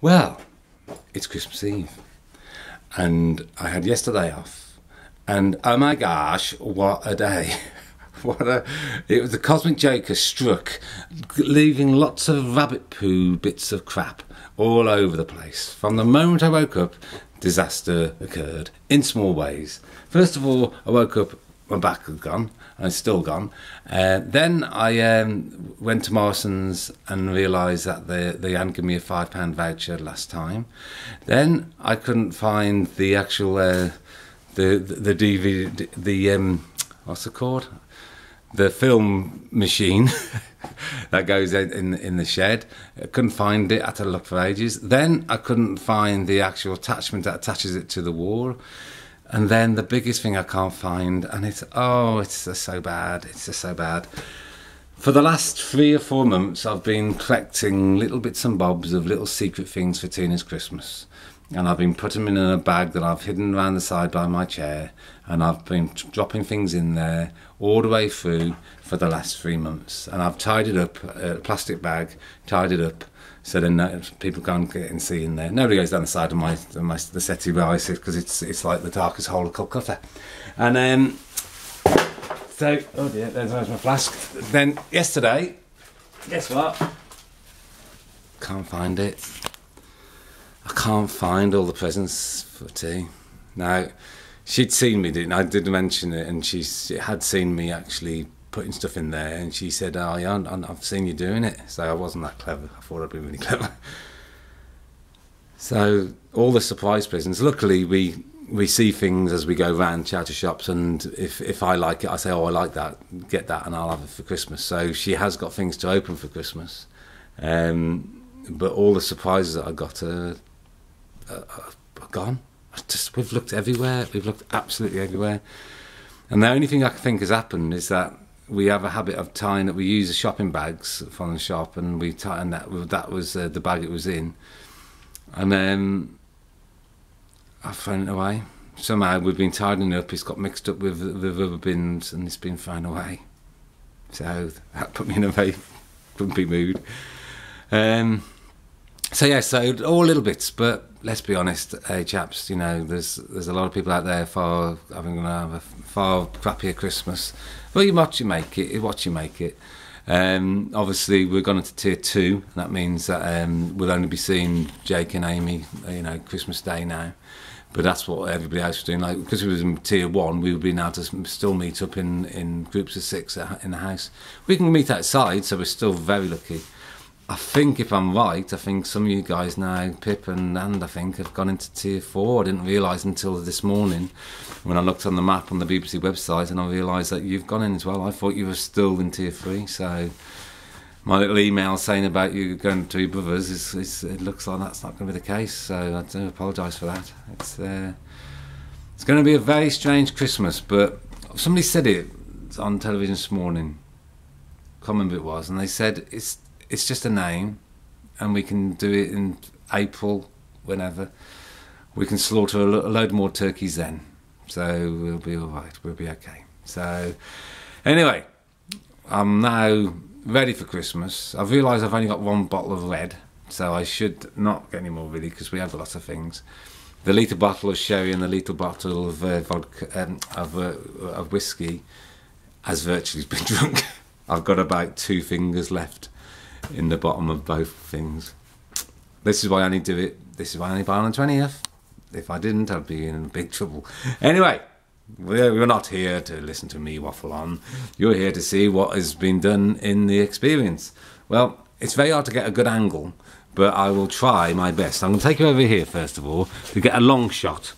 Well, it's Christmas Eve, and I had yesterday off, and oh my gosh, what a day. It was the Cosmic Joker struck, leaving lots of rabbit poo bits of crap all over the place. From the moment I woke up, disaster occurred in small ways. First of all, I woke up, my back had gone, and it's still gone. Then I went to Morrison's and realised that they hadn't given me a £5 voucher last time. Then I couldn't find the actual the DVD, what's it called? The film machine that goes in the shed. I couldn't find it, I had to look for ages. Then I couldn't find the actual attachment that attaches it to the wall. And then the biggest thing I can't find, and it's just so bad, it's just so bad. For the last 3 or 4 months, I've been collecting little bits and bobs of little secret things for Tina's Christmas. And I've been putting them in a bag that I've hidden around the side by my chair, and I've been dropping things in there all the way through for the last 3 months. And I've tied it up, a plastic bag, tied it up, so then people can't get and see in there. Nobody goes down the side of the settee where I sit, because it's like the darkest hole of Calcutta. And so, oh dear, there's my flask. Then yesterday, guess what? Can't find it. I can't find all the presents for tea. Now, she'd seen me, I did mention it, and she had seen me actually putting stuff in there, and she said, oh yeah, I've seen you doing it. So I wasn't that clever. I thought I'd be really clever. So all the surprise presents, luckily we see things as we go round charity shops, and if I like it, I say, oh, I like that, get that, and I'll have it for Christmas. So she has got things to open for Christmas, but all the surprises that I got are gone. We've looked everywhere, we've looked absolutely everywhere, and the only thing I think has happened is that we have a habit of tying that we use the shopping bags from the shop, and we tie, and that was the bag it was in, and then I've thrown it away. Somehow we've been tidying it up, it's got mixed up with the rubber bins, and it's been thrown away. So that put me in a very grumpy mood. So yeah, so all little bits, but let's be honest, chaps, you know, there's a lot of people out there going to have a far crappier Christmas. Well, what you make it. Obviously, we're going into tier 2, and that means that we'll only be seeing Jake and Amy, you know, Christmas Day now. But that's what everybody else was doing. Like, because we was in tier 1, we would be able to still meet up in groups of 6 in the house. We can meet outside, so we're still very lucky. I think, if I'm right, I think some of you guys now, Pip and I think, have gone into tier 4. I didn't realise until this morning when I looked on the map on the BBC website, and I realised that you've gone in as well. I thought you were still in tier 3, so my little email saying about you going to your brothers, it looks like that's not going to be the case, so I do apologise for that. It's going to be a very strange Christmas, but somebody said it on television this morning, I can't remember who it was, and they said it's just a name, and we can do it in April, whenever. We can slaughter a load more turkeys then, so we'll be all right, we'll be okay. So anyway, I'm now ready for Christmas. I've realised I've only got 1 bottle of red, so I should not get any more really, because we have lots of things. The litre bottle of sherry and the litre bottle of vodka, of whiskey has virtually been drunk. I've got about 2 fingers left in the bottom of both things. This is why I only do it. This is why I only buy on the 20th. If I didn't, I'd be in big trouble. Anyway, we're not here to listen to me waffle on. You're here to see what has been done in the experience. Well, it's very hard to get a good angle, but I will try my best. I'm going to take you over here first of all to get a long shot.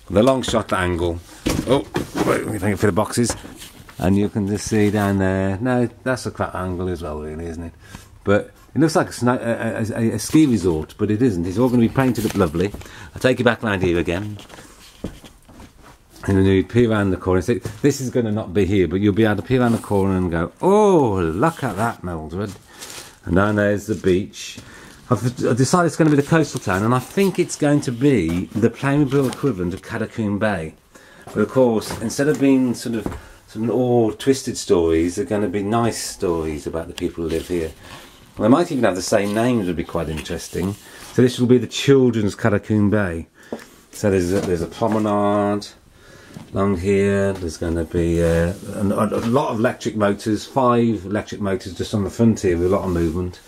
The long shot angle. Oh, wait, let me take it for the boxes. And you can just see down there. No, that's a crap angle as well, really, isn't it? But it looks like a ski resort, but it isn't. It's all going to be painted up lovely. I'll take you back round here again. And then you peer around the corner. So this is going to not be here, but you'll be able to peer around the corner and go, oh, look at that, Mildred. And down there's the beach. I've decided it's going to be the coastal town, and I think it's going to be the Playmobil equivalent of Catacomb Bay. But of course, instead of being sort of all twisted stories, they're going to be nice stories about the people who live here. Well, they might even have the same names, would be quite interesting. So this will be the children's Catacomb Bay. So there's a promenade along here. There's going to be a lot of electric motors, 5 electric motors just on the front here with a lot of movement.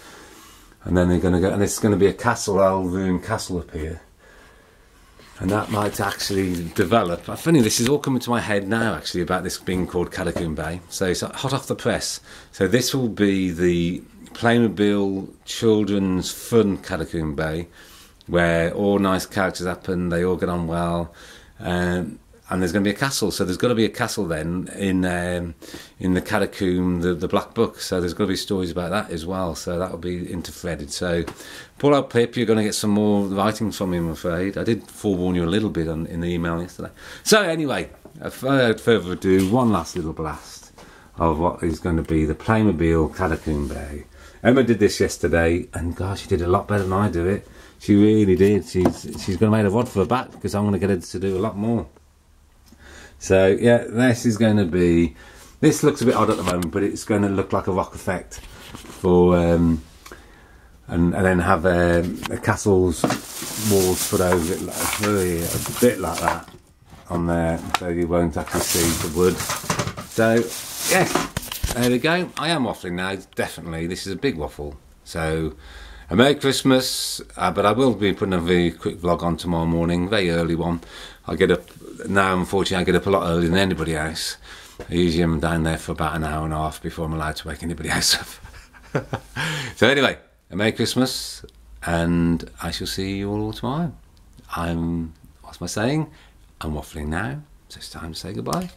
And then they're going to go, and it's going to be a castle, old ruined castle up here. And that might actually develop. Funny, this is all coming to my head now actually about this being called Catacomb Bay. So it's hot off the press. So this will be the Playmobil children's fun Catacomb Bay, where all nice characters happen, they all get on well, and there's going to be a castle. So there's got to be a castle then in the Catacomb, the Black Book. So there's got to be stories about that as well. So that will be interthreaded. So pull out Pip, you're going to get some more writing from me, I'm afraid. I did forewarn you a little bit in the email yesterday. So anyway, without further ado, one last little blast of what is going to be the Playmobil Catacomb Bay. Emma did this yesterday, and gosh, she did a lot better than I do it. She really did. She's going to make a rod for her back, because I'm going to get her to do a lot more. So yeah, this is going to be, this looks a bit odd at the moment, but it's going to look like a rock effect for and then have a castle's walls put over it, really a bit like that on there, so you won't actually see the wood. So yes, there we go. I am waffling now, definitely. This is a big waffle. So a Merry Christmas, but I will be putting a very quick vlog on tomorrow morning, very early one. I get up now, unfortunately I get up a lot earlier than anybody else. I usually am down there for about an hour and a half before I'm allowed to wake anybody else up. So anyway, a Merry Christmas, and I shall see you all tomorrow. What's my saying? I'm waffling now, so it's time to say goodbye.